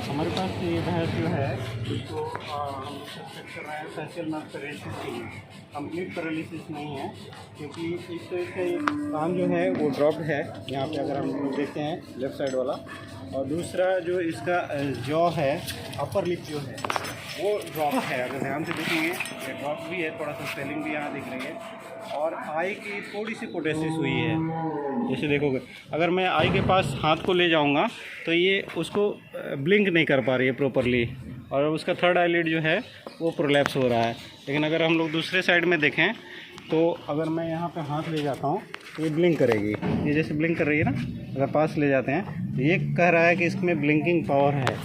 हमारे पास ये भैंस जो है इसको हम लोग सस्पेक्ट कर रहे हैं फैशियल नर्व पैरालिसिस के लिए। कंप्लीट पैरालिसिस नहीं है, क्योंकि इस तरह से कान जो है वो ड्रॉप्ड है यहाँ पे, अगर हम लोग देखते हैं लेफ़्ट साइड वाला। और दूसरा जो इसका जॉ है, अपर लिप जो है वो ड्रॉप है, अगर ध्यान से देखेंगे ये ड्रॉप भी है, थोड़ा सा स्वेलिंग भी यहाँ दिख रही है। और आई की थोड़ी सी पोटेसिस हुई है, जैसे देखोगे अगर मैं आई के पास हाथ को ले जाऊंगा तो ये उसको ब्लिंक नहीं कर पा रही है प्रॉपरली, और उसका थर्ड आईलिड जो है वो प्रोलैप्स हो रहा है। लेकिन अगर हम लोग दूसरे साइड में देखें तो अगर मैं यहाँ पे हाथ ले जाता हूँ तो ये ब्लिंक करेगी, ये जैसे ब्लिंक कर रही है ना। अगर पास ले जाते हैं तो ये कह रहा है कि इसमें ब्लिंकिंग पावर है,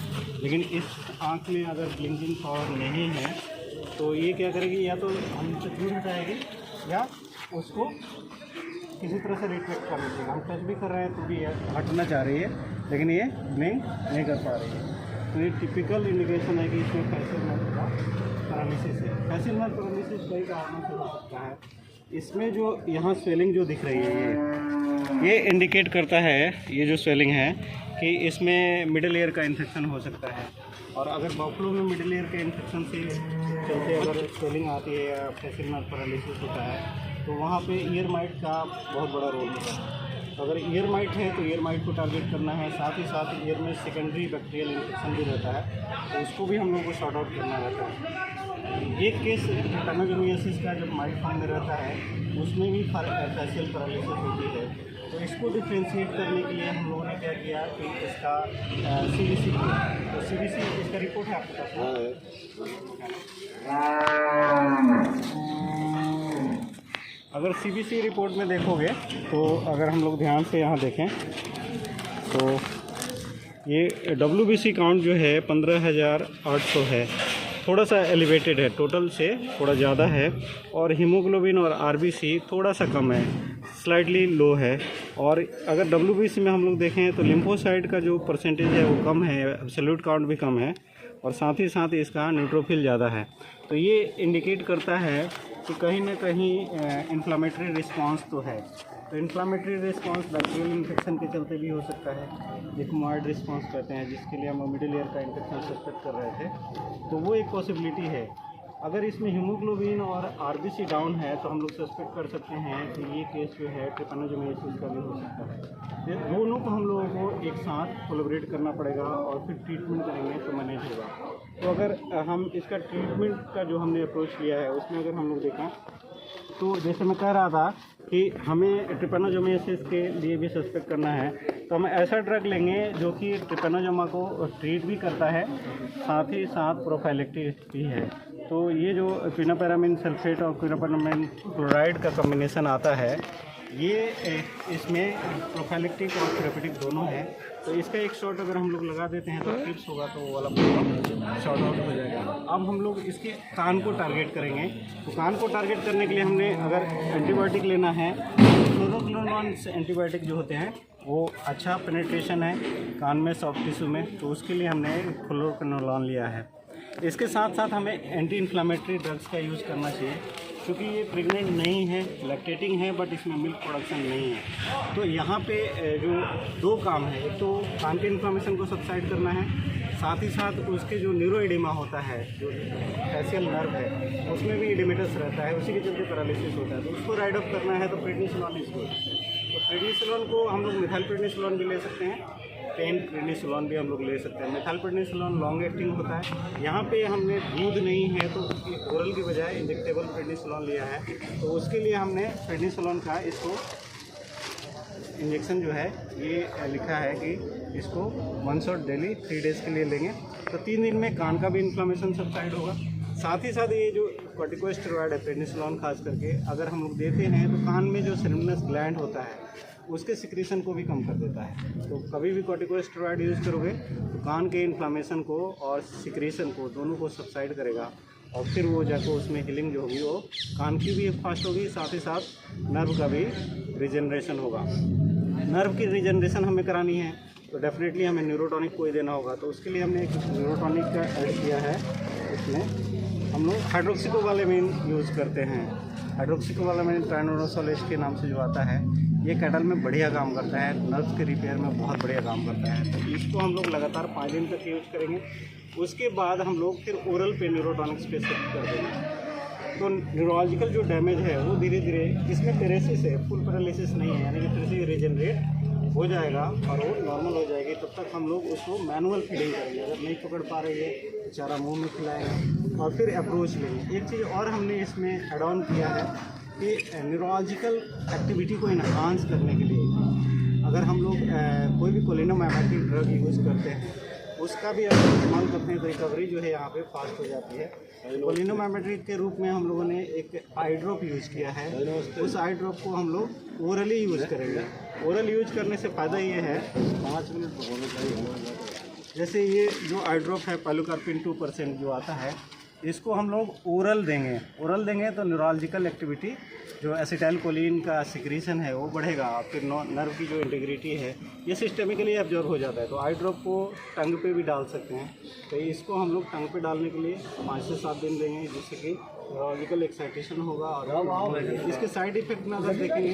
लेकिन इस आँख में अगर ब्लिंकिंग पावर नहीं है तो ये क्या करेगी, या तो हमसे दूर हटाएगी या उसको किसी तरह से रिट्रैक्ट कर लेती है। हम टच भी कर रहे हैं तो भी हटना चाह रही है, लेकिन ये ब्लिंक नहीं कर पा रही है। तो ये टिपिकल इंडिकेशन है कि इसमें फैशियल नर्व का पैरालिसिस है। फैशियल नर्व पैरालिसिस कई कारणों से हो सकता है। इसमें जो यहाँ स्वेलिंग जो दिख रही है ये इंडिकेट करता है, ये जो स्वेलिंग है कि इसमें मिडिल ईयर का इन्फेक्शन हो सकता है। और अगर बफलो में मिडिल ईयर के इन्फेक्शन से चलते अगर स्वेलिंग आती है या फैशियल नर्व पैरालिसिस होता है तो वहाँ पे ईयर माइट का बहुत बड़ा रोल है। अगर ईयर माइट है तो ईयर माइट को टारगेट करना है, साथ ही साथ ईयर में सेकेंडरी बैक्टीरियल इन्फेक्शन भी रहता है तो उसको भी हम लोग को सॉर्ट आउट करना रहता है। एक केस ट्रिपैनोसोमियासिस का जब माइट फॉर्म में रहता है उसमें भी फैशियल पैरालिसिस होती है। तो इसको डिफ्रेंशिएट करने के लिए हम लोगों ने क्या किया कि इसका CBC किया। तो CBC इसका रिपोर्ट है आपके पास? अगर CBC रिपोर्ट में देखोगे तो अगर हम लोग ध्यान से यहाँ देखें तो ये WBC काउंट जो है 15,800 है, थोड़ा सा एलिवेटेड है, टोटल से थोड़ा ज़्यादा है। और हीमोग्लोबिन और RBC थोड़ा सा कम है, स्लाइटली लो है। और अगर WBC में हम लोग देखें तो लिम्फोसाइट का जो परसेंटेज है वो कम है, एब्सोल्यूट काउंट भी कम है, और साथ ही साथ इसका न्यूट्रोफिल ज़्यादा है। तो ये इंडिकेट करता है कि कहीं ना कहीं इन्फ्लामेटरी रिस्पांस तो है। तो इन्फ्लामेटरी रिस्पांस बैक्टीरियल इन्फेक्शन के चलते भी हो सकता है, जिक्मोइड रिस्पांस कहते हैं, जिसके लिए हम मिडिल ईयर का इन्फेक्शन सस्पेक्ट कर रहे थे। तो वो एक पॉसिबिलिटी है। अगर इसमें हीमोग्लोबिन और RBC डाउन है तो हम लोग सस्पेक्ट कर सकते हैं कि ये केस जो है ट्रिपैनोसोमियासिस का भी हो सकता है। ये दोनों को हम लोगों को एक साथ कोलैबोरेट करना पड़ेगा और फिर ट्रीटमेंट करेंगे तो मैनेज होगा। तो अगर हम इसका ट्रीटमेंट का जो हमने अप्रोच लिया है उसमें अगर हम लोग देखें तो जैसे मैं कह रहा था कि हमें ट्रिपैनोसोमियासिस के लिए भी सस्पेक्ट करना है तो हम ऐसा ड्रग लेंगे जो कि ट्रिपैनोसोमा को ट्रीट भी करता है, साथ ही साथ प्रोफाइलेक्टिक भी है। तो ये जो क्विनापेरामिन सल्फेट और क्विनापेरामिन क्लोराइड का कॉम्बिनेशन आता है, ये इसमें प्रोफाइलेक्टिक और थेरेपेटिक दोनों है। तो इसका एक शॉट अगर हम लोग लगा देते हैं तो ट्रिप्स होगा तो वो वाला प्रॉब्लम शॉर्ट आउट हो जाएगा। अब हम लोग इसके कान को टारगेट करेंगे। तो कान को टारगेट करने के लिए हमने अगर एंटीबायोटिक लेना है तो फ्लोरोक्विनोन एंटीबायोटिक जो होते हैं वो अच्छा पेनिट्रेशन है कान में, सॉफ्ट टिश्यू में, तो उसके लिए हमने फ्लोरोक्विनोन लिया है। इसके साथ साथ हमें एंटी इन्फ्लामेटरी ड्रग्स का यूज़ करना चाहिए, क्योंकि ये प्रेग्नेंट नहीं है, लैक्टेटिंग है, बट इसमें मिल्क प्रोडक्शन नहीं है। तो यहाँ पे जो दो काम है, एक तो कान के इन्फ्लामेशन को सबसाइड करना है, साथ ही साथ उसके जो न्यूरोइडेमा होता है, जो फैशियल नर्व है, उसमें भी इडेमेटस रहता है, उसी के चलते पैरालिसिस होता है। तो उसको राइड ऑफ करना है तो प्रेडनिसोलोन इज गुड। तो प्रेडनिसोलोन को हम लोग मिथाइल प्रेडनिसोलोन भी ले सकते हैं, पेन प्रेडनिसोलोन भी हम लोग ले सकते हैं। मिथाइल प्रेडनिसोलोन लॉन्ग एक्टिंग होता है। यहाँ पे हमने दूध नहीं है तो ओरल की बजाय इंजेक्टेबल प्रेडनिसोलोन लिया है, तो उसके लिए हमने प्रेडनिसोलोन का इसको इंजेक्शन जो है ये लिखा है कि इसको 1 शॉट डेली 3 डेज़ के लिए लेंगे। तो 3 दिन में कान का भी इन्फ्लामेशन सबसाइड होगा। साथ ही साथ ये जो कॉर्टिकोस्टेरॉइड है प्रेडनिसोलोन खास करके अगर हम लोग देते हैं तो कान में जो सेरेब्रस ग्लैंड होता है उसके सिक्रीशन को भी कम कर देता है। तो कभी भी कॉर्टिकोस्टेरॉइड यूज़ करोगे तो कान के इन्फ्लामेशन को और सिक्रीशन को दोनों को सबसाइड करेगा, और फिर वो जाकर उसमें हीलिंग जो होगी वो कान की भी फास्ट होगी, साथ ही साथ नर्व का भी रिजनरेशन होगा। नर्व की रिजनरेशन हमें करानी है तो डेफिनेटली हमें न्यूरोटॉनिक कोई देना होगा। तो उसके लिए हमने एक न्यूरोटॉनिक का ऐड किया है। इसमें हम लोग हाइड्रोक्सिकोबालामिन यूज़ करते हैं। हाइड्रोक्सिकोबालामिन ट्राइनोरोसोलेज के नाम से जो आता है, ये कैटल में बढ़िया काम करता है, नर्व्स के रिपेयर में बहुत बढ़िया काम करता है। तो इसको हम लोग लगातार 5 दिन तक यूज करेंगे। उसके बाद हम लोग फिर ओरल पे न्यूरोटॉनिक्स पे शिफ्ट कर देंगे। तो न्यूरोलॉजिकल जो डैमेज है वो धीरे धीरे, इसमें पैरालिसिस है, फुल पैरालिसिस नहीं है, यानी कि फिर से रीजनरेट हो जाएगा और वो नॉर्मल हो जाएगी। तब तक हम लोग उसको मैनुअल फीडिंग करेंगे। अगर नहीं पकड़ पा रही है चारा मुंह में खिलाएंगे और फिर अप्रोच लेंगे। एक चीज़ और हमने इसमें एड ऑन किया है कि न्यूरोलॉजिकल एक्टिविटी को इन्हांस करने के लिए अगर हम लोग कोई भी कोलिनोमाइमेटिक ड्रग यूज़ करते हैं, उसका भी अगर इस्तेमाल करते हैं तो रिकवरी जो है यहाँ पे फास्ट हो जाती है। कोलिनोमाइमेटिक के रूप में हम लोगों ने एक आई ड्रॉप यूज़ किया है। उस आई ड्रॉप को हम लोग ओरली यूज़ करेंगे। ओरल यूज करने से फ़ायदा ये है, 5 मिनट जैसे ये जो आई ड्रॉप है पाइलोकार्पिन 2% जो आता है, इसको हम लोग ओरल देंगे तो न्यूरोलॉजिकल एक्टिविटी जो एसिटाइलकोलिन का सिक्रीशन है वो बढ़ेगा। फिर नर्व की जो इंटीग्रिटी है ये सिस्टेमिकली एब्जॉर्ब हो जाता है। तो आई ड्रॉप को टंग पे भी डाल सकते हैं। तो इसको हम लोग टंग पे डालने के लिए 5 से 7 दिन देंगे, जिससे कि न्यूरोलॉजिकल एक्साइटेशन होगा। और इसके साइड इफेक्ट में अगर देखेंगे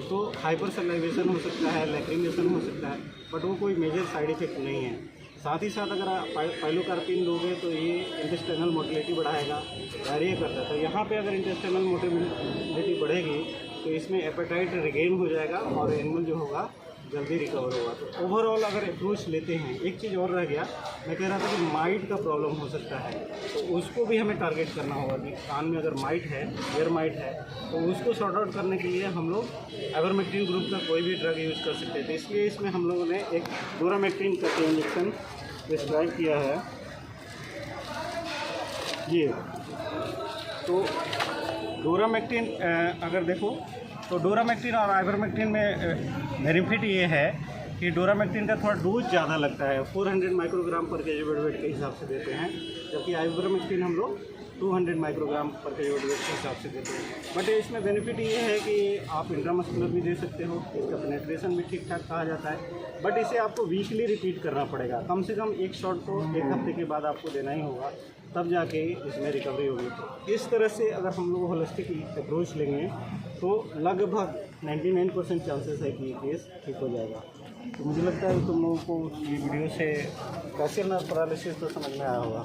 तो हाइपर सलाइवेशन हो सकता है, लैक्रिमेशन हो सकता है, बट वो कोई मेजर साइड इफेक्ट नहीं है। साथ ही साथ अगर आप पाइलोकार्पिन लोगे तो ये इंटेस्टाइनल मोटिलिटी बढ़ाएगा, डायरिया करता है। तो यहाँ पे अगर इंटेस्टाइनल मोटिलिटी बढ़ेगी तो इसमें एपेटाइट रिगेन हो जाएगा और एनिमल जो होगा जल्दी रिकवर होगा। तो ओवरऑल अगर अप्रोच लेते हैं, एक चीज़ और रह गया, मैं कह रहा था कि माइट का प्रॉब्लम हो सकता है, तो उसको भी हमें टारगेट करना होगा कि कान में अगर माइट है, ईयर माइट है, तो उसको सॉर्ट आउट करने के लिए हम लोग आइवरमेक्टिन ग्रुप का कोई भी ड्रग यूज़ कर सकते हैं। तो इसलिए इसमें हम लोगों ने एक डोरामेक्टिन का इंजेक्शन प्रिस्क्राइब किया है। ये तो डोरामेक्टिन अगर देखो तो डोरामेक्टिन और आइवरमेक्टिन में बेनिफिट ये है कि डोरामेक्टिन का थोड़ा डोज ज़्यादा लगता है, 400 माइक्रोग्राम पर केजी वेट के हिसाब से देते हैं, जबकि आइवरमेक्टिन हम लोग 200 माइक्रोग्राम पर केजी वेट के हिसाब से देते हैं। बट इसमें बेनिफिट ये है कि आप इंट्रामस्कुलर भी दे सकते हो, इसका पेनेट्रेशन भी ठीक ठाक कहा जाता है। बट इसे आपको वीकली रिपीट करना पड़ेगा, कम से कम एक शॉट तो 1 हफ्ते के बाद आपको देना ही होगा, तब जाके इसमें रिकवरी होगी। तो इस तरह से अगर हम लोग होलिस्टिक अप्रोच लेंगे तो लगभग 99% चांसेस है कि ये केस ठीक हो जाएगा। तो मुझे लगता है तुम लोगों को ये वीडियो से फैशियल नर्व पैरालिसिस तो समझ में आया होगा।